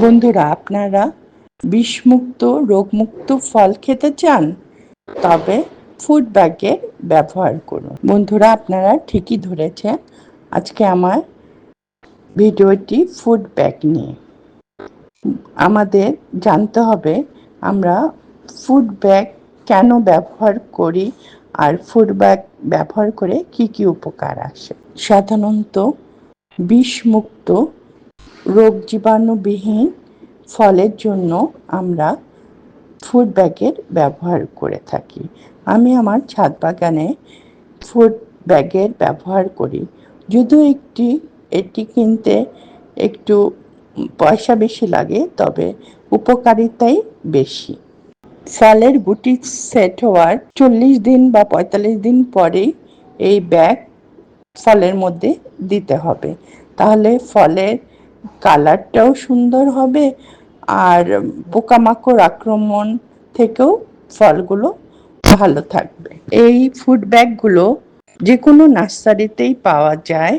বন্ধুরা, আপনারা বিষমুক্ত রোগমুক্ত ফল খেতে চান, তবে ফুড ব্যাগের ব্যবহার করুন। বন্ধুরা, আপনারা ঠিকই ধরেছেন। আজকে আমার ভিডিওটি ফুড ব্যাগ নিয়ে। আমাদের জানতে হবে আমরা ফুড ব্যাগ কেন ব্যবহার করি আর ফুড ব্যাগ ব্যবহার করে কি কি উপকার আসে। সাধারণত বিষমুক্ত রোগ জীবাণুবিহীন ফলের জন্য আমরা ফুড ব্যাগের ব্যবহার করে থাকি। আমি আমার ছাদ বাগানে ফুড ব্যাগের ব্যবহার করি। যদিও এটি কিনতে একটু পয়সা বেশি লাগে, তবে উপকারিতাই বেশি। ফলের গুটি সেট হওয়ার 40 দিন বা 45 দিন পরেই এই ব্যাগ ফলের মধ্যে দিতে হবে, তাহলে ফলের কালারটাও সুন্দর হবে আর পোকামাকড় আক্রমণ থেকেও ফলগুলো ভালো থাকবে। এই ফুড ব্যাগগুলো যে কোনো নার্সারিতেই পাওয়া যায়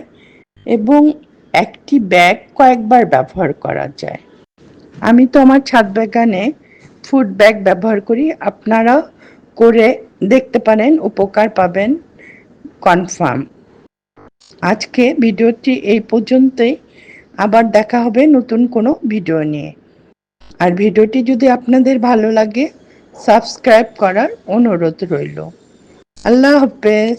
এবং একটি ব্যাগ কয়েকবার ব্যবহার করা যায়। আমি তো আমার ছাদ বাগানে ফুড ব্যাগ ব্যবহার করি, আপনারা করে দেখতে পারেন, উপকার পাবেন কনফার্ম। আজকে ভিডিওটি এই পর্যন্তই। আবার দেখা হবে নতুন কোনো ভিডিও নিয়ে। আর ভিডিওটি যদি আপনাদের ভালো লাগে, সাবস্ক্রাইব করার অনুরোধ রইল। আল্লাহ হাফেজ।